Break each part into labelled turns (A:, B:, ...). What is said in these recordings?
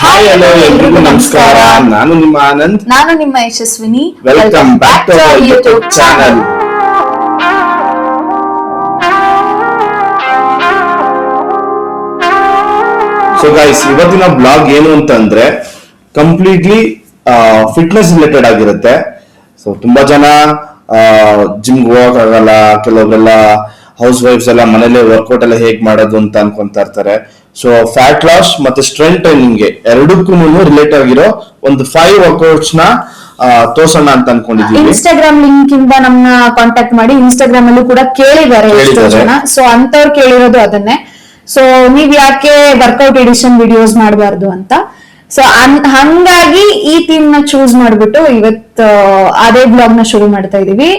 A: Hi hello ಎಲ್ರಿಗೂ ನಮಸ್ಕಾರ. ನಾನು ನಿಮ್ಮ ಆನಂದ್.
B: ನಾನು ನಿಮ್ಮ Yashaswini.
A: Welcome back to our YouTube channel. So guys, ಇವತ್ತಿನ ಬ್ಲಾಗ್ ಏನು ಅಂತಂದ್ರೆ ಕಂಪ್ಲೀಟ್ಲಿ ಫಿಟ್ನೆಸ್ ರಿಲೇಟೆಡ್ ಆಗಿರುತ್ತೆ. ಸೊ ತುಂಬಾ ಜನ ಜಿಮ್ಗೆ ಹೋಗಕ್ ಆಗಲ್ಲ, ಕೆಲವರೆಲ್ಲ ಹೌಸ್ ವೈಫ್ಸ್ ಎಲ್ಲ ಮನೇಲೆ ವರ್ಕೌಟ್ ಎಲ್ಲ ಹೇಗ್ ಮಾಡೋದು ಅಂತ ಅನ್ಕೊಂತಾ ಇರ್ತಾರೆ. ಸೊ ಫ್ಯಾಟ್ ಲಾಸ್ ಮತ್ತೆ ಸ್ಟ್ರೆಂತ್ ಟ್ರೈನಿಂಗ್ ಎರಡಕ್ಕೂ ರಿಲೇಟ್ ಆಗಿರೋ ಒಂದು 5 ವರ್ಕೌಟ್ಸ್ ನ ತೋರ್ಸೋಣ ಅಂತ ಅನ್ಕೊಂಡಿದೀವಿ.
B: ಇನ್ಸ್ಟಾಗ್ರಾಮ್ ಲಿಂಕ್ ಇಂದ ನಮ್ಮನ್ನ ಕಾಂಟ್ಯಾಕ್ಟ್ ಮಾಡಿ ಇನ್ಸ್ಟಾಗ್ರಾಮ್ ಅಲ್ಲೂ ಕೂಡ ಕೇಳಿದ್ದಾರೆ ಎಷ್ಟೋ ಜನ. ಸೊ ಅಂತವ್ರು ಕೇಳಿರೋದು ಅದನ್ನೇ. ಸೊ ನೀವ್ ಯಾಕೆ ವರ್ಕೌಟ್ ಎಡಿಷನ್ ವಿಡಿಯೋಸ್ ಮಾಡಬಾರ್ದು ಅಂತ. ಸೊ ಹಂಗಾಗಿ ಈ ಥೀಮ್ ನ ಚೂಸ್ ಮಾಡ್ಬಿಟ್ಟು ಇವತ್ತು ಅದೇ ಬ್ಲಾಗ್ ನ ಶುರು ಮಾಡ್ತಾ ಇದೀವಿ.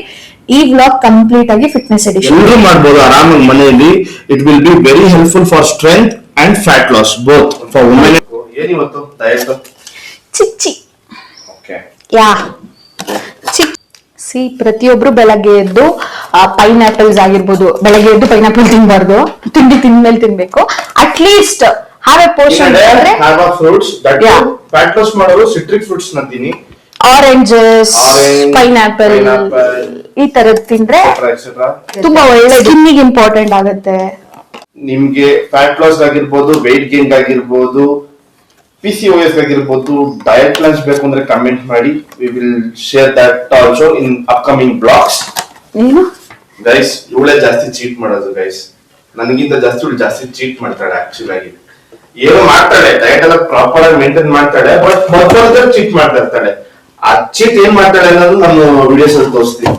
B: ಈ ಬ್ಲಾಗ್ ಕಂಪ್ಲೀಟ್ ಆಗಿ ಫಿಟ್ನೆಸ್ ಎಡಿಷನ್
A: ಎಲ್ಲರೂ ಮಾಡಬಹುದು ಆರಾಮಾಗಿ ಮನೆಯಲ್ಲಿ. It will be very helpful for strength and fat loss both for women. ಏನಿವತ್ತು ಡಯಟ್
B: ಚಿಚ್ಚಿ
A: ಓಕೆ
B: ಯಾ ಸಿ ಪ್ರತಿಯೊಬ್ರು ಬೆಳಗ್ಗೆ ಎದ್ದು ಪೈನಾಪಲ್ಸ್ ಆಗಿರ್ಬೋದು, ಬೆಳಗ್ಗೆ ಎದ್ದು ಪೈನಾಪಲ್ ತಿನ್ಬಾರ್ದು, ತಿಂಡಿ ತಿಂದ್ಮೇಲೆ ತಿನ್ಬೇಕು. At least have A portion
A: fruits that fat loss ಮಾಡೋರು ಸಿಟ್ರಿಕ್ ಫ್ರೂಟ್ಸ್ ನಂತೀನಿ,
B: ಆರೆಂಜಸ್, ಪೈನಾಪಲ್ ಈ ತರದ್ ತಿಂದ್ರೆ ತುಂಬಾ ಒಳ್ಳೆ ಸ್ಕಿನ್ನಿಗೆ ಇಂಪಾರ್ಟೆಂಟ್ ಆಗುತ್ತೆ.
A: ನಿಮ್ಗೆ ಫ್ಯಾಟ್ ಲಾಸ್ ಆಗಿರ್ಬೋದು, ವೆಯ್ಟ್ ಗೇನ್ ಆಗಿರ್ಬೋದು, PCOS ಆಗಿರ್ಬೋದು, ಡಯಟ್ ಪ್ಲಾನ್ಸ್ ಬೇಕು ಅಂದ್ರೆ ಕಮೆಂಟ್ ಮಾಡಿ. We will share that also in upcoming blogs.
B: ಏನು
A: ಗೈಸ್, ಇವಳೇ ಜಾಸ್ತಿ ಚೀಟ್ ಮಾಡೋದು ಗೈಸ್. ನನಗಿಂತ ಜಾಸ್ತಿ ಇವಳು ಜಾಸ್ತಿ ಚೀಟ್ ಮಾಡ್ತಾಳೆ. ಆಕ್ಚುಲ್ ಆಗಿ ಏನೋ ಮಾಡ್ತಾಳೆ, ಡಯಟ್ ಎಲ್ಲ ಪ್ರಾಪರ್ ಆಗಿ ಮೇಂಟೈನ್ ಮಾಡ್ತಾಳೆ, ಬಟ್ ಮೊದಲ ಚೀಟ್ ಮಾಡ್ತಾ ಇರ್ತಾಳೆ. ಆ ಚೀಟ್ ಏನ್ ಮಾಡ್ತಾಳೆ ಅನ್ನೋದು ನಾನು ವಿಡಿಯೋಸ್ ಅಲ್ಲಿ ತೋರಿಸ್ತೀನಿ.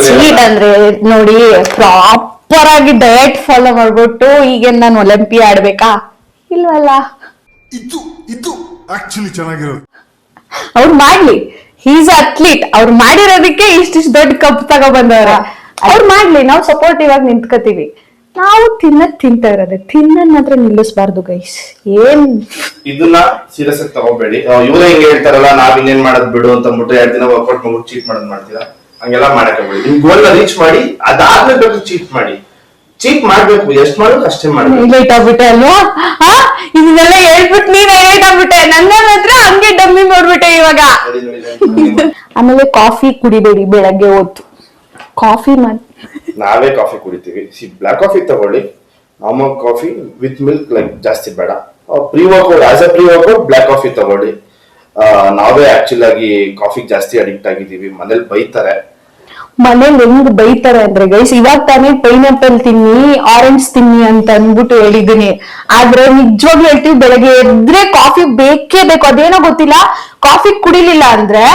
B: ಸ್ವೀಟ್ ಅಂದ್ರೆ ನೋಡಿ, ಪ್ರಾಪರ್ ಆಗಿ ಡಯಟ್ ಫಾಲೋ ಮಾಡ್ಬಿಟ್ಟು ಈಗ ನಾನು ಒಲಿಂಪಿಯಾ ಆಡ್ಬೇಕಾ? ಇಲ್ವಲ್ಲ.
C: ಇದು ಆಕ್ಚುಲಿ ಚೆನ್ನಾಗಿರೋದು.
B: ಅವ್ರು ಮಾಡ್ಲಿ, ಹೀಸ್ ಅಥ್ಲೀಟ್. ಅವ್ರು ಮಾಡಿರೋದಕ್ಕೆ ಇಷ್ಟಿಷ್ಟು ದೊಡ್ಡ ಕಪ್ ತಗೋ ಬಂದವ್ರ. ಅವ್ರು ಮಾಡ್ಲಿ, ನಾವು ಸಪೋರ್ಟಿವ್ ಆಗಿ ನಿಂತ್ಕೋತೀವಿ. ನಾವು ತಿಂತಾ ಇರೋದೆ, ತಿನ್ನೋದ್ ಮಾತ್ರ ನಿಲ್ಲಿಸಬಾರ್ದು ಗೈಸ್. ಏನ್
A: ಇದನ್ನ ಸೀರಿಯಸ್ ಆಗಿ ತಗೋಬೇಡಿ. ಇವ್ರು ಹೆಂಗ್ ಹೇಳ್ತಾರಲ್ಲ, ನಾವ್ ಇನ್ನೇನ್ ಮಾಡೋದ್ ಬಿಡು ಅಂತ ಅಂದ್ಬಿಟ್ಟು 2 ದಿನ ವರ್ಕೌಟ್ ಮಾಡ್ಬಿಟ್ಟು ಚೀಟ್ ಮಾಡೋದ್ ಮಾಡ್ತೀರಾ? ಹಂಗೆಲ್ಲ ಮಾಡಕ್ ಹೋಗ್ಬೇಡಿ. ನಿಮ್ ಗೋಲ್ ನ ರೀಚ್ ಮಾಡಿ, ಅದಾದ್ಮೇಲೆ ಬೇಕು ಚೀಟ್ ಮಾಡಿ. ಚೀಟ್ ಮಾಡ್ಬೇಕು, ಎಷ್ಟ್ ಮಾಡ್ಬೇಕು ಅಷ್ಟೇ ಮಾಡ್ಬೇಕು.
B: ಹೈಲೈಟ್ ಆಗ್ಬಿಟ್ಟೆ ಅಲ್ವಾ? ಇದನ್ನೆಲ್ಲ ಹೇಳ್ಬಿಟ್ಟು ನೀನ್ ಹೈಲೈಟ್ ಆಗ್ಬಿಟ್ಟೆ. ನನ್ನ ಹತ್ರ ಹಂಗೆ ಡಮ್ಮಿ ಮಾಡ್ಬಿಟ್ಟೆ ಇವಾಗ. ಆಮೇಲೆ ಕಾಫಿ ಕುಡಿಬೇಡಿ ಬೆಳಗ್ಗೆ ಹೊತ್ತು. ಕಾಫಿ
A: ನಾವೇ ಕಾಫಿ ಕುಡಿತೀವಿ. ಬ್ಲಾಕ್ ಕಾಫಿ ತಗೊಳ್ಳಿ, normal coffee with milk like ಜಾಸ್ತಿ ಬೇಡ. Pre workout as a pre workout black coffee ತಗೊಳ್ಳಿ. ನಾವೇ ಆಕ್ಚುಲ್ ಆಗಿ ಕಾಫಿಗೆ ಜಾಸ್ತಿ ಅಡಿಕ್ಟ್ ಆಗಿದ್ದೀವಿ. ಮನೇಲಿ ಬೈತಾರೆ.
B: ಮನೇಲಿ ಹೆಂಗ್ ಬೈತಾರೆ ಅಂದ್ರೆ ಗೈಸ್, ಇವಾಗ ತಾನೇ ಪೈನಾಪಲ್ ತಿನ್ನಿ, ಆರೆಂಜ್ ತಿನ್ನಿ ಅಂತ ಅನ್ಬಿಟ್ಟು ಹೇಳಿದೀನಿ. ಆದ್ರೆ ನಿಜವಾಗ್ಲೂ ಹೇಳ್ತೀವಿ, ಬೆಳಗ್ಗೆ ಎದ್ರೆ ಕಾಫಿ ಬೇಕೇ ಬೇಕು. ಅದೇನೋ ಗೊತ್ತಿಲ್ಲ, ಕಾಫಿ ಕುಡಿಲಿಲ್ಲ ಅಂದ್ರೆ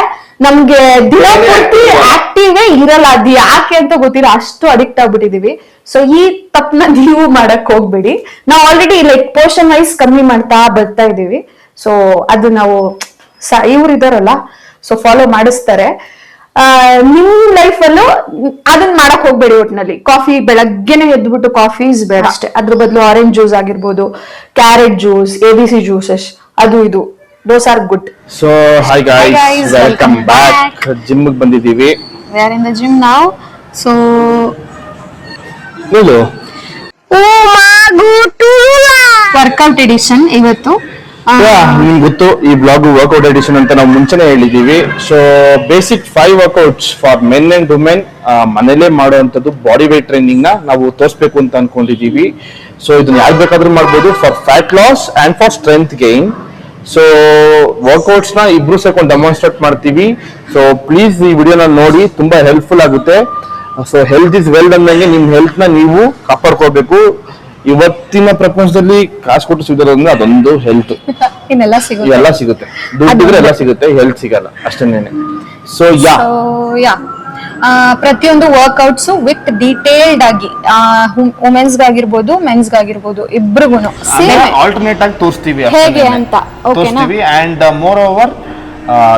B: ನಮ್ಗೆ ದಿನ ಪೂರ್ತಿ ಆಕ್ಟಿವ್ ಇರಲ್ಲ. ಅದು ಯಾಕೆ ಅಂತ ಗೊತ್ತಿಲ್ಲ, ಅಷ್ಟು ಅಡಿಕ್ಟ್ ಆಗ್ಬಿಟ್ಟಿದೀವಿ. ಸೊ ಈ ತಪ್ಪನ ನೀವು ಮಾಡಕ್ ಹೋಗ್ಬೇಡಿ. ನಾವು ಆಲ್ರೆಡಿ ಲೈಕ್ ಪೋರ್ಷನ್ ವೈಸ್ ಕಮ್ಮಿ ಮಾಡ್ತಾ ಬರ್ತಾ ಇದೀವಿ. ಸೊ ಅದು ನಾವು ಇವ್ರು ಇದಾರಲ್ಲ, ಸೊ ಫಾಲೋ ಮಾಡಿಸ್ತಾರೆ. ನಿಮ್ ಲೈಫ್ ಅಲ್ಲೂ ಅದನ್ನ ಮಾಡಕ್ ಹೋಗ್ಬೇಡಿ. ಒಟ್ನಲ್ಲಿ ಕಾಫಿ ಬೆಳಗ್ಗೆನೆ ಎದ್ಬಿಟ್ಟು ಕಾಫೀಸ್ ಬೇಡ ಅಷ್ಟೇ. ಅದ್ರ ಬದಲು ಆರೆಂಜ್ ಜ್ಯೂಸ್ ಆಗಿರ್ಬೋದು, ಕ್ಯಾರೆಟ್ ಜ್ಯೂಸ್, ABC ಜ್ಯೂಸಸ್, ಅದು ಇದು, those are good.
A: So hi guys, welcome back. Gym ಬಂದಿದ್ದೀವಿ.
B: We are in the gym now. So
A: ಇದು
B: ವರ್ಕೌಟ್ ಎಡಿಷನ್ ಇವತ್ತು.
A: ನಿಮ್ಗೆ ಗೊತ್ತು, ಈ ಬ್ಲಾಗ್ ವರ್ಕೌಟ್ ಎಡಿಷನ್ ಅಂತ ನಾವು ಮುಂಚೆನೆ ಹೇಳಿದೀವಿ. So basic 5 workouts for men and women ಮನೇಲೆ ಮಾಡುವಂತದ್ದು ಬಾಡಿ ವೇಟ್ ಟ್ರೈನಿಂಗ್ ನ ನಾವು ತೋರಿಸ್ಬೇಕು ಅಂತ ಅನ್ಕೊಂಡಿದೀವಿ. ಸೊ ಇದನ್ನ ಯಾರು ಬೇಕಾದ್ರೂ ಮಾಡ್ಬೋದು, for fat loss and for strength gain. So workouts ನ ಇಬ್ರು ಸೇರ್ಕೊಂಡು ಡೆಮಾನ್ಸ್ಟ್ರೇಟ್ ಮಾಡ್ತೀವಿ. ಸೊ ಪ್ಲೀಸ್ ಈ ವಿಡಿಯೋನ ನೋಡಿ, ತುಂಬಾ ಹೆಲ್ಪ್ಫುಲ್ ಆಗುತ್ತೆ. ಸೊ ಹೆಲ್ತ್ ಇಸ್ ವೆಲ್ತ್ ಅಂದಂಗೆ ನಿಮ್ ಹೆಲ್ತ್ ನ ನೀವು ಕಾಪಾಡ್ಕೋಬೇಕು. ಇವತ್ತಿನ ಪ್ರಪಂಚದಲ್ಲಿ ಕಾಸು ಕೊಟ್ಟು ಸಿಗೋದ್ರಿಂದ ಅದೊಂದು ಹೆಲ್ತ್.
B: ಇನ್ನೆಲ್ಲ
A: ಸಿಗುತ್ತೆ, ದುಡ್ಡಿದ್ರೆ ಎಲ್ಲ ಸಿಗುತ್ತೆ, ಹೆಲ್ತ್ ಸಿಗಲ್ಲ ಅಷ್ಟೇನೆ. ಸೊ ಯಾ
B: ಪ್ರತಿಯೊಂದು ವರ್ಕೌಟ್ಸ್ ವಿತ್ ಡೀಟೇಲ್ಡ್ ಆಗಿ ವುಮೆನ್ಸ್ ಗಾಗಿರ್ಬೋದು, ಮೆನ್ಸ್ ಗಾಗಿರ್ಬೋದು, ಇಬ್ರಿಗೂ
A: ಆಲ್ಟರ್ನೇಟ್ ಆಗಿ ತೋರಿಸ್ತೀವಿ
B: ಹೇಗೆ ಅಂತ.
A: ತೋರಿಸ್ತೀವಿ. ಅಂಡ್ ಮೋರ್ ಓವರ್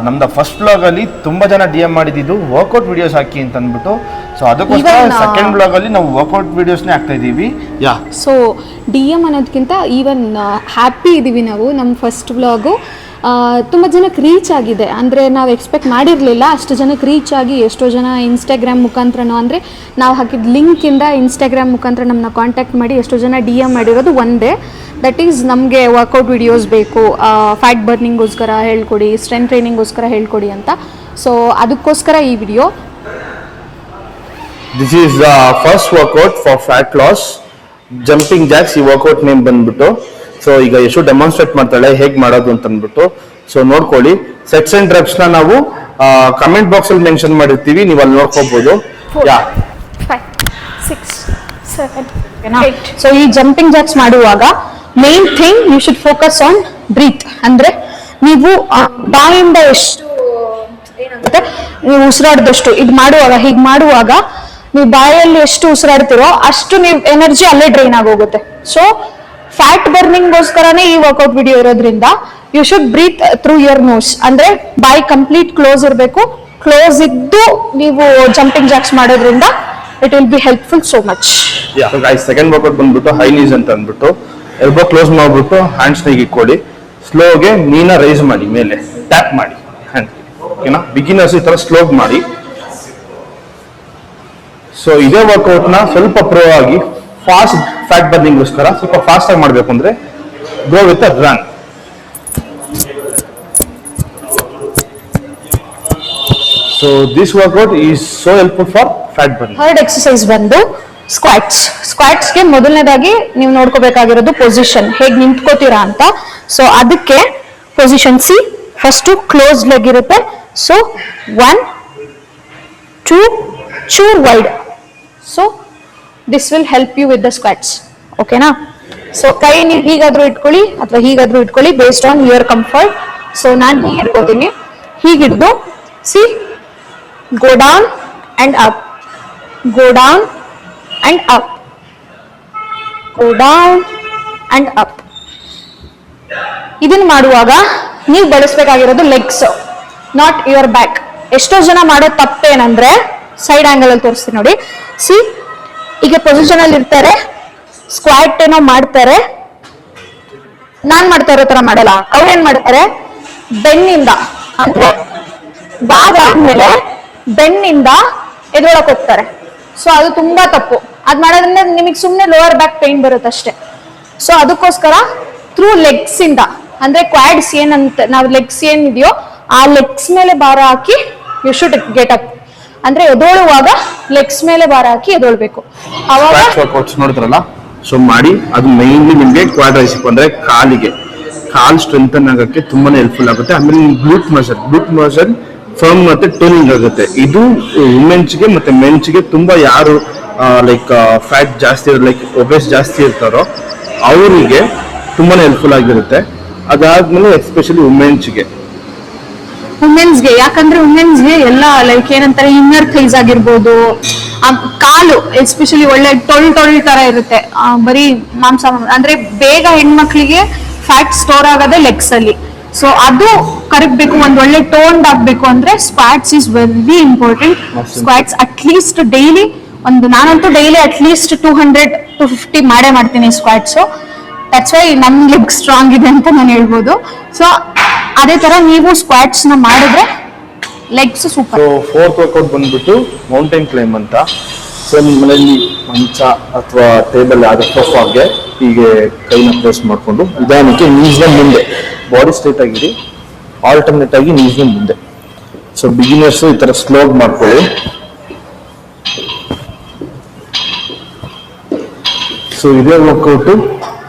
A: ನಮ್ದು ಫಸ್ಟ್ ಬ್ಲಾಗ್ ಅಲ್ಲಿ ತುಂಬಾ ಜನ DM ಮಾಡಿದ್ದು ವರ್ಕೌಟ್ ವಿಡಿಯೋಸ್ ಹಾಕಿ ಅಂತ ಅಂದ್ಬಿಟ್ಟು. ಸೊ ಅದಕ್ಕೋಸ್ಕರ ಸೆಕೆಂಡ್ ಬ್ಲಾಗ್ ಅಲ್ಲಿ ನಾವು ವರ್ಕೌಟ್ ವಿಡಿಯೋಸ್ನೇ ಹಾಕ್ತಾ ಇದೀವಿ. ಸೊ
D: DM ಅನ್ನೋದಕ್ಕಿಂತ ಈವನ್ ಹ್ಯಾಪಿ ಇದೀವಿ ನಾವು. ನಮ್ಮ ಫಸ್ಟ್ ಬ್ಲಾಗು ತುಂಬ ಜನಕ್ಕೆ ರೀಚ್ ಆಗಿದೆ. ಅಂದರೆ ನಾವು ಎಕ್ಸ್ಪೆಕ್ಟ್ ಮಾಡಿರಲಿಲ್ಲ ಅಷ್ಟು ಜನಕ್ಕೆ ರೀಚ್ ಆಗಿ ಎಷ್ಟೋ ಜನ ಇನ್ಸ್ಟಾಗ್ರಾಮ್ ಮುಖಾಂತರನೋ, ಅಂದರೆ ನಾವು ಹಾಕಿದ ಲಿಂಕಿಂದ ಇನ್ಸ್ಟಾಗ್ರಾಮ್ ಮುಖಾಂತರ ನಮ್ಮನ್ನ ಕಾಂಟ್ಯಾಕ್ಟ್ ಮಾಡಿ ಎಷ್ಟೋ ಜನ DM ಮಾಡಿರೋದು ಒಂದೇ, ದಟ್ ಈಸ್ ನಮಗೆ ವರ್ಕೌಟ್ ವಿಡಿಯೋಸ್ ಬೇಕು, ಫ್ಯಾಟ್ ಬರ್ನಿಂಗೋಸ್ಕರ ಹೇಳ್ಕೊಡಿ, ಸ್ಟ್ರೆಂತ್ ಟ್ರೈನಿಂಗೋಸ್ಕರ ಹೇಳ್ಕೊಡಿ ಅಂತ. ಸೊ ಅದಕ್ಕೋಸ್ಕರ ಈ video.
A: This is the first workout for fat loss, jumping jacks. ಈ ವರ್ಕೌಟ್ ನೇಮ್ ಬಂದ್ಬಿಟ್ಟು, ಸೊ ಈಗ ಎಷ್ಟು ಡೆಮಾನ್ಸ್ಟ್ರೇಟ್ ಮಾಡ್ತಾಳೆ ಹೇಗೆ ಮಾಡೋದು ಅಂತ ಅಂದ್ಬಿಟ್ಟು. ಸೊ ನೋಡ್ಕೊಳ್ಳಿ, ಸೆಟ್ಸ್ ಅಂಡ್ ರೆಪ್ಸ್ ನ ನಾವು ಕಮೆಂಟ್ ಬಾಕ್ಸ್ ಅಲ್ಲಿ ಮೆನ್ಷನ್ ಮಾಡಿರ್ತೀವಿ, ನೀವು ಅಲ್ಲಿ ನೋಡ್ಕೋಬಹುದು.
B: 5 6 7 8. ಸೊ ಈ ಜಂಪಿಂಗ್ ಜಾಕ್ಸ್ ಮಾಡುವಾಗ main thing you should focus on breath. ಅಂದ್ರೆ ನೀವು ಬಾಯಿಂದ ಎಷ್ಟು ಏನಾಗುತ್ತೆ ನೀವು ಉಸಿರಾಡದಷ್ಟು ಇದು ಮಾಡುವಾಗ, ಹೀಗೆ ಮಾಡುವಾಗ ನೀವು ಬಾಯಲ್ಲಿ ಎಷ್ಟು ಉಸಿರಾಡ್ತಿರೋ ಅಷ್ಟು ನೀವು ಎನರ್ಜಿ ಅಲ್ಲೇ ಡ್ರೈನ್ ಆಗೋಗುತ್ತೆ. ಸೊ ಫ್ಯಾಟ್ ಬರ್ನಿಂಗ್ಗೋಸ್ಕರನೇ ಈ ವರ್ಕೌಟ್ ವಿಡಿಯೋ ಇರೋದ್ರಿಂದ you should breathe through your nose. ಅಂದ್ರೆ ಬಾಯಿ ಕಂಪ್ಲೀಟ್ ಕ್ಲೋಸ್ ಇರಬೇಕು. ಕ್ಲೋಸ್ ಇದ್ದು ನೀವು ಜಂಪಿಂಗ್ ಜಾಕ್ಸ್ ಮಾಡೋದ್ರಿಂದ it will be helpful so much.
A: Second workout ಬಂದ್ಬಿಟ್ಟು ಹೈ ನೀಸ್ ಅಂತ ಅಂದ್ಬಿಟ್ಟು, ಎಲ್ಬೋ ಕ್ಲೋಸ್ ಮಾಡ್ಬಿಟ್ಟು ಹ್ಯಾಂಡ್ಸ್ ನ ಇಟ್ಕೊಳ್ಳಿ, ಸ್ಲೋಗೆ ನೀನ ರೈಸ್ ಮಾಡಿ, ಮೇಲೆ ಟ್ಯಾಪ್ ಮಾಡಿ ಹ್ಯಾಂಡ್. ಓಕೆನಾ, ಬಿಗಿನರ್ಸ್ ಈ ತರ ಸ್ಲೋ ಮಾಡಿ. ಸೊ ಇದೇ ವರ್ಕೌಟ್ ನ ಸ್ವಲ್ಪ ಪ್ರೋ ಆಗಿ ಫಾಸ್ಟ್ ಫ್ಯಾಟ್ ಬರ್ನಿಂಗ್ಗೋಸ್ಕರ ಸ್ವಲ್ಪ ಫಾಸ್ಟ್ ಆಗಿ ಮಾಡಬೇಕು ಅಂದ್ರೆ go with a run. So this workout is so helpful for fat burning.
B: Third exercise ಬಂದು ಸ್ಕ್ವಾಟ್ಸ್. ಸ್ಕ್ವಾಟ್ಸ್ಗೆ ಮೊದಲನೇದಾಗಿ ನೀವು ನೋಡ್ಕೋಬೇಕಾಗಿರೋದು ಪೊಸಿಷನ್, ಹೇಗೆ ನಿಂತ್ಕೋತೀರಾ ಅಂತ. ಸೊ ಅದಕ್ಕೆ position see, first close leg ಇರುತ್ತೆ. ಸೊ 1 2 ಚೂರ್ wide. So this will help you with the squats. ಓಕೆನಾ? ಸೊ ಕೈ ನೀವು ಹೀಗಾದ್ರೂ ಇಟ್ಕೊಳ್ಳಿ ಅಥವಾ ಹೀಗಾದ್ರೂ ಇಟ್ಕೊಳ್ಳಿ, based on your comfort. So ನಾನು ಹೀಗೆ ಇಟ್ಕೋತೀನಿ. ಹೀಗಿಡ್ದು see, go down and up, go down and up, go down and up. ಇದನ್ನ ಮಾಡುವಾಗ ನೀವು ಬಳಸಬೇಕಾಗಿರೋದು ಲೆಗ್ಸ್, ನಾಟ್ ಯುವರ್ ಬ್ಯಾಕ್. ಎಷ್ಟೋ ಜನ ಮಾಡೋ ತಪ್ಪೇನಂದ್ರೆ, ಸೈಡ್ ಆಂಗಲ್ ಅಲ್ಲಿ ತೋರಿಸ್ತೀನಿ ನೋಡಿ. ಸಿ, ಈಗ ಪೊಸಿಷನ್ ಅಲ್ಲಿ ಇರ್ತಾರೆ, ಸ್ಕ್ವಾಟ್ ಏನೋ ಮಾಡ್ತಾರೆ, ನಾನ್ ಮಾಡ್ತಾ ಇರೋ ತರ ಮಾಡಲ್ಲ. ಅವ್ರು ಏನ್ ಮಾಡ್ತಾರೆ, ಬೆನ್ನಿಂದ ಅಂದ್ರೆ ಬಾಗ ಆದ್ಮೇಲೆ ಬೆನ್ನಿಂದ ಎದ್ರೊಳಕ್ ಹೋಗ್ತಾರೆ. ಸೊ ಅದು ತುಂಬಾ ತಪ್ಪು. ಅದ್ ಮಾಡೋದ್ರಿಂದ ನಿಮಗೆ ಸುಮ್ಮನೆ ಲೋವರ್ ಬ್ಯಾಕ್ ಪೇನ್ ಬರುತ್ತೆ ಅಷ್ಟೇ. ಸೊ ಅದಕ್ಕೋಸ್ಕರ ಥ್ರೂ ಲೆಗ್ಸ್ ಇಂದ, ಅಂದ್ರೆ ಕ್ವಾಡ್ಸ್ ಏನಂತ ನಾವು ಲೆಗ್ಸ್ ಏನಿದೆಯೋ ಆ ಲೆಗ್ಸ್ ಮೇಲೆ ಭಾರ ಹಾಕಿ ಯು ಶುಡ್ ಗೆಟ್ ಅಪ್. ಅಂದ್ರೆ ಎದೋಳುವಾಗ ಲೆಗ್ಸ್ ಮೇಲೆ ಭಾರ ಹಾಕಿ ಎದೊಳ್ಬೇಕು. ಅವಾಗ
A: ವರ್ಕೌಟ್ಸ್ ನೋಡಿದ್ರಲ್ಲ, ಸೊ ಮಾಡಿ. ಅದು ಮೈನ್ಲಿ ನಿಮ್ಗೆ ಕ್ವಾಡ್ರೈಸಿಪ್ ಅಂದ್ರೆ ಕಾಲ್ ಸ್ಟ್ರೆಂಥನ್ ಆಗಕ್ಕೆ ತುಂಬಾನೇ ಹೆಲ್ಪ್ಫುಲ್ ಆಗುತ್ತೆ. ಆಮೇಲೆ ಗ್ಲೂಟ್ ಮಸಲ್ ಫರ್ಮ್ ಮತ್ತೆ ಟೋನಿಂಗ್ ಆಗುತ್ತೆ. ಇದು ವುಮೆನ್ಸ್ಗೆ ಮತ್ತೆ ಮೆನ್ಸ್ಗೆ ತುಂಬಾ ಯಾರು ಲೈಕ್ ಫ್ಯಾಟ್ ಜಾಸ್ತಿ ಲೈಕ್ ಒಬೇಸ್ ಜಾಸ್ತಿ ಇರ್ತಾರೋ ಅವರಿಗೆ ತುಂಬಾನೇ ಹೆಲ್ಪ್ಫುಲ್ ಆಗಿರುತ್ತೆ. ಅದಾದ್ಮೇಲೆ ಎಸ್ಪೆಷಲಿ ವುಮೆನ್ಸ್ಗೆ,
B: ಯಾಕಂದ್ರೆ ವುಮೆನ್ಸ್ಗೆ ಎಲ್ಲ ಲೈಕ್ ಏನಂತಾರೆ, ಇನ್ನರ್ ಥೈಸ್ ಆಗಿರ್ಬೋದು, ಕಾಲು ಎಸ್ಪೆಷಲಿ ಒಳ್ಳೆ ಟೊಳ್ ತರ ಇರುತ್ತೆ, ಬರೀ ಮಾಂಸ. ಅಂದ್ರೆ ಬೇಗ ಹೆಣ್ಮಕ್ಳಿಗೆ ಫ್ಯಾಟ್ ಸ್ಟೋರ್ ಆಗೋದೇ ಲೆಗ್ಸ್ ಅಲ್ಲಿ. ಸೊ ಅದು ಕರಗಬೇಕು, ಒಂದ್ ಒಳ್ಳೆ ಟೋನ್ಡ್ ಆಗ್ಬೇಕು ಅಂದ್ರೆ squats is very important. Squats at least daily ನಾನಂತೂ ಡೈಲಿ ಅಟ್ಲೀಸ್ಟ್ 200-250 ಮಾಡ್ತೀನಿ ಸ್ಕ್ವಾಟ್ಸ್. ದಟ್ಸ್ ವೈ ನಮ್ ಲೆಗ್ ಸ್ಟ್ರಾಂಗ್ ಇದೆ ಅಂತ ನಾನು ಹೇಳ್ಬೋದು. ಸೊ ಅದೇ ತರ ನೀವು ಸ್ಕ್ವಾಟ್ಸ್ ನ ಮಾಡಿದ್ರೆ legs super.
A: So fourth workout ಬಂದ್ಬಿಟ್ಟು ಮೌಂಟೇನ್ ಕ್ಲೈಮ್ ಅಂತ. ಸೊ ನಿಮ್ಮ ಮನೆಯಲ್ಲಿ ಮಂಚ ಅಥವಾ ಟೇಬಲ್ ಆದ ಸೋಫಾಗೆ ಹೀಗೆ ಕೈನ ಪ್ರೆಸ್ ಮಾಡ್ಕೊಂಡು ನಿಧಾನಕ್ಕೆ ನೀಸ್ನ ಮುಂದೆ, ಬಾಡಿ ಸ್ಟ್ರೈಟ್ ಆಗಿರಿ, ಆಲ್ಟರ್ನೇಟ್ ಆಗಿ ನೀಸ್ನ ಮುಂದೆ. ಸೊ ಬಿಗಿನರ್ಸ್ ಈ ತರ ಸ್ಲೋ ಮಾಡ್ಕೊಳ್ಳಿ. ಸೊ ಇದೇ ವರ್ಕೌಟ್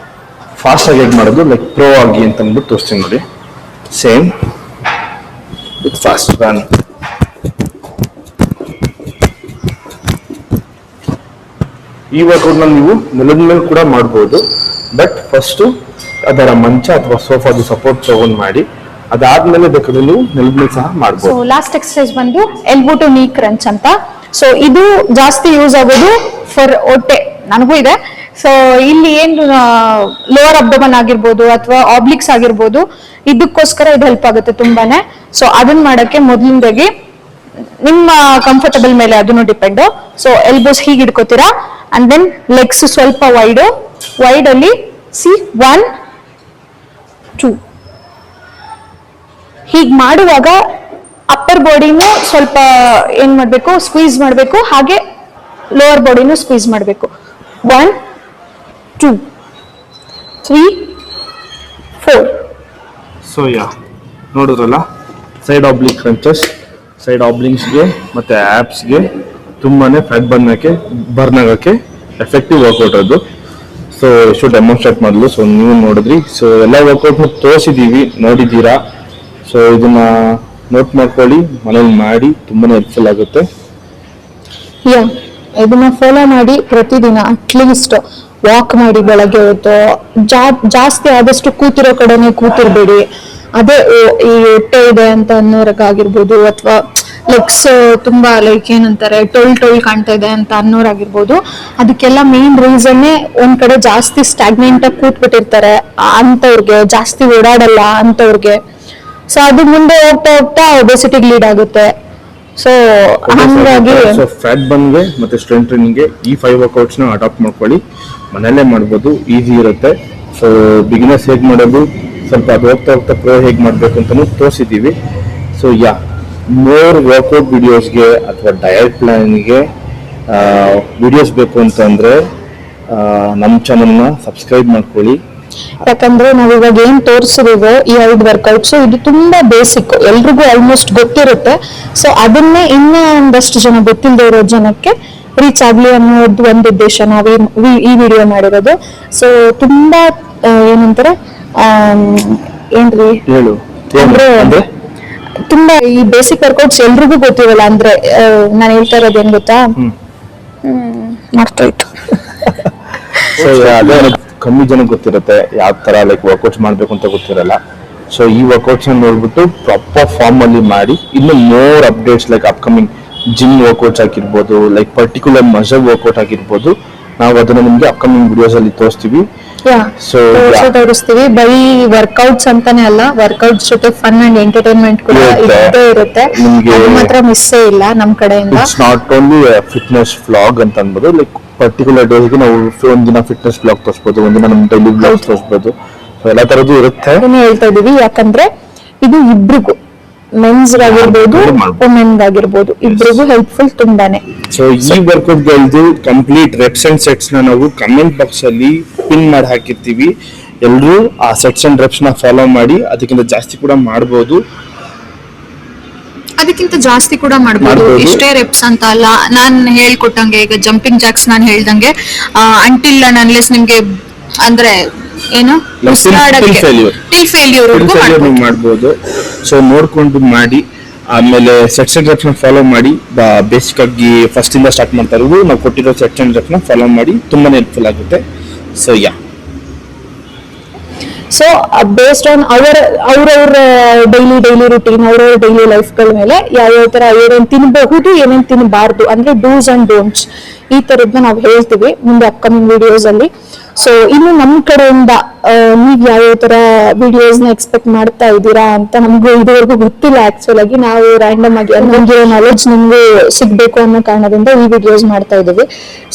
A: ಫಾಸ್ಟ್ ಆಗಿ ಹೇಗೆ ಮಾಡೋದು, ಲೈಕ್ ಪ್ರೋ ಆಗಿ ಅಂತ ಅಂದ್ಬಿಟ್ಟು ತೋರಿಸ್ತೀನಿ ನೋಡಿ. Same with fast run. ಈ ವರ್ಕೌಟ್ ನ ನೀವು ನೆಲದ ಮೇಲೆ ಕೂಡ ಮಾಡಬಹುದು, ಬಟ್ ಫಸ್ಟ್ ಅದರ ಮಂಚ ಅಥವಾ ಸೋಫಾದ ಸಪೋರ್ಟ್ ತಗೊಂಡ್ ಮಾಡಿ. ಅದಾದ್ಮೇಲೆ ಬೇಕಾದ್ರೆ ನೀವು ನೆಲದ ಮೇಲೆ ಸಹ ಮಾಡಬಹುದು.
B: ಸೊ ಲಾಸ್ಟ್ ಎಕ್ಸರ್ಸೈಸ್ ಬಂದು ಎಲ್ಬೋ ಟು ನೀ ಕ್ರಂಚ್ ಅಂತ. ಸೊ ಇದು ಜಾಸ್ತಿ ಯೂಸ್ ಆಗೋದು ಫಾರ್ ಹೊಟ್ಟೆ, ನನಗೂ ಇದೆ. ಸೊ ಇಲ್ಲಿ ಏನು ಲೋವರ್ ಅಬ್ಡೋಮನ್ ಆಗಿರ್ಬೋದು ಅಥವಾ ಆಬ್ಲಿಕ್ಸ್ ಆಗಿರ್ಬೋದು, ಇದಕ್ಕೋಸ್ಕರ ಇದು ಹೆಲ್ಪ್ ಆಗುತ್ತೆ ತುಂಬಾನೇ. ಸೊ ಅದನ್ನ ಮಾಡಕ್ಕೆ ಮೊದಲಿಂದಾಗಿ ನಿಮ್ಮ ಕಂಫರ್ಟಬಲ್ ಮೇಲೆ ಅದನ್ನು ಡಿಪೆಂಡ್. ಸೊ ಎಲ್ಬೋಸ್ ಹೀಗೆ ಇಟ್ಕೋತೀರಾ, ಅಂಡ್ ದೆನ್ ಲೆಗ್ಸ್ ಸ್ವಲ್ಪ ವೈಡ್ ಅಲ್ಲಿ ಸಿ 1 2 ಹೀಗ್ ಮಾಡುವಾಗ ಅಪ್ಪರ್ ಬಾಡಿನೂ ಸ್ವಲ್ಪ ಏನ್ ಮಾಡ್ಬೇಕು, ಸ್ಕ್ವೀಸ್ ಮಾಡ್ಬೇಕು, ಹಾಗೆ ಲೋವರ್ ಬಾಡಿನೂ ಸ್ಕ್ವೀಸ್ ಮಾಡ್ಬೇಕು. 1 2 3 4.
A: ಸೊ ನೋಡಿದ್ರಲ್ಲ, ಸೈಡ್ ಆಬ್ಲಿಂಗ್ ಕ್ರಂಚಸ್, ಸೈಡ್ ಆಬ್ಲಿಂಗ್ಸ್ಗೆ ಮತ್ತೆ ಆ್ಯಪ್ಸ್ಗೆ ತುಂಬಾನೇ ಫ್ಯಾಟ್ ಬರ್ನ್ ಆಗಕ್ಕೆ ಎಫೆಕ್ಟಿವ್ ವರ್ಕೌಟ್ ಅದು. ಸೊ ಎಷ್ಟು ಡೆಮಾನ್ಸ್ಟ್ರೇಟ್ ಮಾಡಲು. ಸೊ ನೀವು ನೋಡಿದ್ರಿ. ಸೊ ಎಲ್ಲ ವರ್ಕೌಟ್ನು ತೋರಿಸಿದೀವಿ, ನೋಡಿದ್ದೀರಾ. ಸೊ ಇದನ್ನ ನೋಟ್ ಮಾಡ್ಕೊಳ್ಳಿ, ಮನೇಲಿ ಮಾಡಿ, ತುಂಬಾನೇ ಹೆಲ್ಪ್ಫುಲ್ ಆಗುತ್ತೆ.
B: ಇದನ್ನ ಫಾಲೋ ಮಾಡಿ ಪ್ರತಿದಿನ ಅಟ್ಲೀಸ್ಟ್ ವಾಕ್ ಮಾಡಿ ಬೆಳಗ್ಗೆ ಹೊತ್ತು. ಜಾಸ್ತಿ ಆದಷ್ಟು ಕೂತಿರೋ ಕಡೆನೆ ಕೂತಿರ್ಬೇಡಿ. ಅದೇ ಈ ಹೊಟ್ಟೆ ಇದೆ ಅಂತ ಅನ್ನೋರ್ಗಾಗಿರ್ಬೋದು, ಅಥವಾ ಲೆಗ್ಸ್ ತುಂಬಾ ಏನಂತಾರೆ ಟೊಳ್ ಕಾಣ್ತಾ ಇದೆ ಅಂತ ಅನ್ನೋರಾಗಿರ್ಬೋದು, ಅದಕ್ಕೆಲ್ಲ ಮೇನ್ ರೀಸನ್ನೇ ಒಂದ್ ಕಡೆ ಜಾಸ್ತಿ ಸ್ಟಾಗ್ನೆಂಟ್ ಆಗಿ ಕೂತ್ಬಿಟ್ಟಿರ್ತಾರೆ ಅಂತವ್ರಿಗೆ, ಜಾಸ್ತಿ ಓಡಾಡಲ್ಲ ಅಂತವ್ರಿಗೆ. ಸೊ ಅದು ಮುಂದೆ ಹೋಗ್ತಾ ಹೋಗ್ತಾ ಒಬೆಸಿಟಿಗೆ ಲೀಡ್ ಆಗುತ್ತೆ. ಸೊ ಹಂಗಾಗಿ
A: ಫ್ಯಾಟ್ ಬರ್ನ್ಗೆ ಮತ್ತೆ ಸ್ಟ್ರೆಂತ್ ಟ್ರೈನಿಂಗ್ಗೆ ಈ 5 ವರ್ಕೌಟ್ಸ್ ನ ಅಡಾಪ್ಟ್ ಮಾಡ್ಕೊಳ್ಳಿ. ಮನೆಯಲ್ಲೇ ಮಾಡ್ಬೋದು, ಈಸಿ ಇರುತ್ತೆ. ಸೊ ಬಿಗಿನರ್ಸ್ ಹೇಗ್ ಮಾಡೋದು, ಸ್ವಲ್ಪ ಅದು ಹೋಗ್ತಾ ಹೋಗ್ತಾ ಪ್ರೋ ಹೇಗ್ ಮಾಡ್ಬೇಕು ಅಂತಾನು ತೋರಿಸಿದೀವಿ. ಸೊ ಮೋರ್ ವರ್ಕೌಟ್ ವಿಡಿಯೋಸ್ಗೆ ಅಥವಾ ಡಯಟ್ ಪ್ಲಾನ್ಗೆ ವಿಡಿಯೋಸ್ ಬೇಕು ಅಂತಂದ್ರೆ ನಮ್ಮ ಚಾನಲ್ನ ಸಬ್ಸ್ಕ್ರೈಬ್ ಮಾಡ್ಕೊಳ್ಳಿ.
B: ಯಾಕಂದ್ರೆ ನಾವ್ ಇವಾಗ ಏನ್ ತೋರಿಸಿದೀವೋ ಈ 5 ವರ್ಕೌಟ್ಸ್, ಇದು ತುಂಬಾ ಬೇಸಿಕ್, ಎಲ್ರಿಗೂ ಆಲ್ಮೋಸ್ಟ್ ಗೊತ್ತಿರುತ್ತೆ. ಸೊ ಅದನ್ನೇ ಇನ್ನೂ ಒಂದಷ್ಟು ಜನ ಗೊತ್ತಿಲ್ಲದೆ ಇರೋ ಜನಕ್ಕೆ ರೀಚ್ ಆಗ್ಲಿ ಅನ್ನೋದು ಒಂದು ಉದ್ದೇಶ ನಾವು ಈ ವಿಡಿಯೋ ಮಾಡಿರೋದು. ಸೊ ತುಂಬಾ ಏನಂತಾರೆ ಏನ್ರಿ
A: ಹೇಳು
B: ಅಂದ್ರೆ ತುಂಬಾ ಈ ಬೇಸಿಕ್ ವರ್ಕೌಟ್ಸ್ ಎಲ್ರಿಗೂ ಗೊತ್ತಿರಲ್ಲ. ಅಂದ್ರೆ ನಾನು ಹೇಳ್ತಾ ಇರೋದು ಏನ್ ಗೊತ್ತಾ, ಮರ್ತೋಯ್ತು.
A: ಸೊ ಅದೇ ಕಮ್ಮಿ ಜನ ಗೊತ್ತಿರುತ್ತೆ ಯಾವ ತರ ವರ್ಕೌಟ್ಸ್ ಮಾಡ್ಬೇಕು ಅಂತ ಗೊತ್ತಿರಲ್ಲ. ಸೊ ಈ ವರ್ಕೌಟ್ಸ್ ನೋಡ್ಬಿಟ್ಟು ಪ್ರಾಪರ್ ಫಾರ್ಮ್ ಅಲ್ಲಿ ಮಾಡಿ, ಇನ್ನು more updates upcoming gym workouts ಆಗಿರ್ಬೋದು, ಪರ್ಟಿಕ್ಯುಲರ್ ಮಸಲ್ ವರ್ಕೌಟ್ ಆಗಿರ್ಬೋದು, ನಾವು ಅದನ್ನ ನಿಮ್ಗೆ ಅಪ್ಕಮಿಂಗ್ ವಿಡಿಯೋಸ್ ಅಲ್ಲಿ ತೋರಿಸ್ತೀವಿ.
B: ಸೊ ತೋರಿಸ್ತೀವಿ. ಬರೀ ವರ್ಕೌಟ್ಸ್ ಅಂತಾನೆ ಅಲ್ಲ, ವರ್ಕೌಟ್ಸ್ ಜೊತೆ ಫನ್ ಅಂಡ್ ಎಂಟರ್ಟೈನ್ಮೆಂಟ್ ಕೂಡ ಇದ್ದೇ ಇರುತ್ತೆ. ಅದು ಮಾತ್ರ ಮಿಸ್ಸೇ ಇಲ್ಲ ನಮ್ ಕಡೆಯಿಂದ.
A: It's not only fitness vlog ಅಂತ ಅನ್ಬೋದು. ಪರ್ಟಿಕ್ಯುಲರ್ ಡೇಸ್ಗೆ ನಾವು ಒಂದಿನ ಫಿಟ್ನೆಸ್ ವ್ಲಾಗ್ ತೋರಿಸ್ಬೋದು, ಒಂದಿನ ನಮ್ಮ ಡೈಲಿ ವ್ಲಾಗ್ ತೋರಿಸ್ಬೋದು. ಎಲ್ಲ ತರದ್ದು ಇರುತ್ತೆ.
B: ಹೇಳ್ತಾ ಇದೀವಿ ಯಾಕಂದ್ರೆ ಇದು ಇಬ್ರಿಗೂ, ಮೆನ್ಸ್ ಆಗಿರ್ಬೋದು ವುಮೆನ್ಸ್ ಆಗಿರ್ಬೋದು, ಇಬ್ರಿಗೂ ಹೆಲ್ಪ್ಫುಲ್ ತುಂಬಾನೇ.
A: ಸೊ ಈ ವರ್ಕೌಟ್ ಗಳದ್ದು ಕಂಪ್ಲೀಟ್ ರೆಪ್ಸ್ ಅಂಡ್ ಸೆಟ್ಸ್ ನ ನಾವು ಕಮೆಂಟ್ ಬಾಕ್ಸ್ ಅಲ್ಲಿ ಪಿನ್ ಮಾಡಿ ಹಾಕಿರ್ತೀವಿ. ಎಲ್ಲರೂ ಆ ಸೆಟ್ಸ್ ಅಂಡ್ ರೆಪ್ಸ್ ನ ಫಾಲೋ ಮಾಡಿ, ಅದಕ್ಕಿಂತ ಜಾಸ್ತಿ ಕೂಡ ಮಾಡಬಹುದು.
E: ಇಷ್ಟೇ ರೆಪ್ಸ್ ಅಂತ ಅಲ್ಲ, ನಾನ್ ಹೇಳ್ಕೊಟ್ಟಂಗೆ ಈಗ ಜಂಪಿಂಗ್ ಜಾಕ್ಸ್ ನಾನು ಹೇಳ್ದಂಗೆ ಅಂಟಿಲ್ ಅನ್ಲೆಸ್ ನಿಮ್ಗೆ ಅಂದ್ರೆ ಏನು ಟಿಲ್ ಫೇಲ್ಯೂರ್
A: ಮಾಡಬಹುದು. ಸೊ ನೋಡ್ಕೊಂಡು ಮಾಡಿ. ಆಮೇಲೆ ಸೆಟ್ಸ್ ಅಂಡ್ ರೆಪ್ಸ್ ನ ಫಾಲೋ ಮಾಡಿ. ಬೇಸಿಕ್ ಆಗಿ ಫಸ್ಟ್ ಇಂದ ಸ್ಟಾರ್ಟ್ ಮಾಡ್ತಾ ಇರೋದು, ನಾವು ಕೊಟ್ಟಿರೋ ಸೆಟ್ಸ್ ಅಂಡ್ ರೆಪ್ಸ್ ನ ಫಾಲೋ ಮಾಡಿ, ತುಂಬಾನೇ ಹೆಲ್ಪ್ಫುಲ್ ಆಗುತ್ತೆ.
B: ಸೊ ಬೇಸ್ಡ್ ಆನ್ ಅವ್ರವ್ರ ಡೈಲಿ ರೂಟೀನ್, ಅವ್ರವ್ರ ಡೈಲಿ ಲೈಫ್ ಗಳ ಮೇಲೆ ಯಾವ್ಯಾವ ತರ ಏನೇನ್ ತಿನ್ಬಹುದು, ಏನೇನ್ ತಿನ್ನಬಾರ್ದು, ಅಂದ್ರೆ ಡೂಸ್ ಅಂಡ್ ಡೋಂಟ್ಸ್, ಈ ತರದ್ನ ನಾವು ಹೇಳ್ತೀವಿ ಮುಂದೆ ಅಪ್ಕಮಿಂಗ್ ವಿಡಿಯೋಸ್ ಅಲ್ಲಿ. ಸೊ ಇನ್ನು ನಮ್ ಕಡೆಯಿಂದ ನೀವ್ ಯಾವ್ಯಾವ ತರ ವಿಡಿಯೋಸ್ ನ ಎಕ್ಸ್ಪೆಕ್ಟ್ ಮಾಡ್ತಾ ಇದ್ದೀರಾ ಅಂತ ನಮ್ಗೂ ಇದುವರೆಗೂ ಗೊತ್ತಿಲ್ಲ. ಆಕ್ಚುಲ್ ಆಗಿ ನಾವು ರ್ಯಾಂಡಮ್ ಆಗಿ ನಮ್ಗೆ ನಾಲೆಡ್ಜ್ ನಿಮ್ಗೆ ಸಿಗ್ಬೇಕು ಅನ್ನೋ ಕಾರಣದಿಂದ ಈ ವಿಡಿಯೋಸ್ ಮಾಡ್ತಾ ಇದೀವಿ.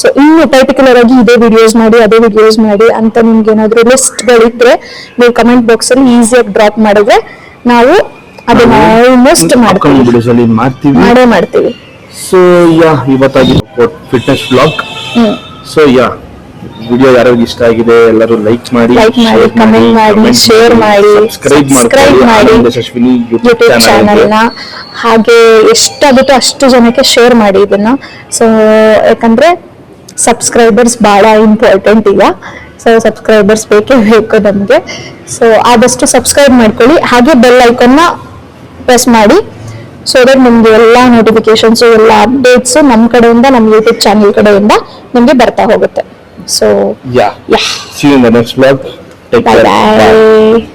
B: ಸೊ ಇನ್ನು ಪರ್ಟಿಕ್ಯುಲರ್ ಆಗಿ ಇದೇ ವಿಡಿಯೋಸ್ ಮಾಡಿ, ಅದೇ ವಿಡಿಯೋಸ್ ಮಾಡಿ ಅಂತ ನಿಮ್ಗೆ ಏನಾದ್ರು ಲಿಸ್ಟ್ ಗಳಿದ್ರೆ ನೀವು ಕಮೆಂಟ್ ಬಾಕ್ಸ್ ಅಲ್ಲಿ ಈಸಿಯಾಗಿ ಡ್ರಾಪ್ ಮಾಡಿದ್ರೆ ನಾವು ಅದನ್ನ ಆಲ್ಮೋಸ್ಟ್ ಮಾಡ್ತೀವಿ.
A: ಸೊ ಇವತ್ತಾಗಿ ಫಿಟ್ನೆಸ್ ವ್ಲಾಗ್. ಸೊ ವಿಡಿಯೋ ಯಾರಿಗೆ ಇಷ್ಟ ಆಗಿದೆ ಎಲ್ಲರೂ ಲೈಕ್ ಮಾಡಿ,
B: ಕಮೆಂಟ್ ಮಾಡಿ, ಶೇರ್ ಮಾಡಿ, ಸಬ್ಸ್ಕ್ರೈಬ್ ಮಾಡಿ ಯೂಟ್ಯೂಬ್ ಚಾನೆಲ್ ನ. ಹಾಗೆ ಎಷ್ಟಾಗುತ್ತೋ ಅಷ್ಟು ಜನಕ್ಕೆ ಶೇರ್ ಮಾಡಿ ಇದನ್ನ. ಸೊ ಯಾಕಂದ್ರೆ ಸಬ್ಸ್ಕ್ರೈಬರ್ಸ್ ಬಹಳ ಇಂಪಾರ್ಟೆಂಟ್ ಈಗ. ಸೊ ಸಬ್ಸ್ಕ್ರೈಬರ್ಸ್ ಬೇಕೇ ಬೇಕು ನಮ್ಗೆ. ಸೊ ಆದಷ್ಟು ಸಬ್ಸ್ಕ್ರೈಬ್ ಮಾಡ್ಕೊಳ್ಳಿ, ಹಾಗೆ ಬೆಲ್ ಐಕಾನ್ ನ ಪ್ರೆಸ್ ಮಾಡಿ. ಸೊ ದಟ್ ನಿಮ್ಗೆ ಎಲ್ಲಾ ನೋಟಿಫಿಕೇಶನ್ಸ್, ಎಲ್ಲ ಅಪ್ಡೇಟ್ಸ್ ನಮ್ಮ ಕಡೆಯಿಂದ, ನಮ್ಮ ಯೂಟ್ಯೂಬ್ ಚಾನೆಲ್ ಕಡೆಯಿಂದ ನಿಮ್ಗೆ ಬರ್ತಾ ಹೋಗುತ್ತೆ. So
A: yeah. See you in the next vlog. Take care. Bye.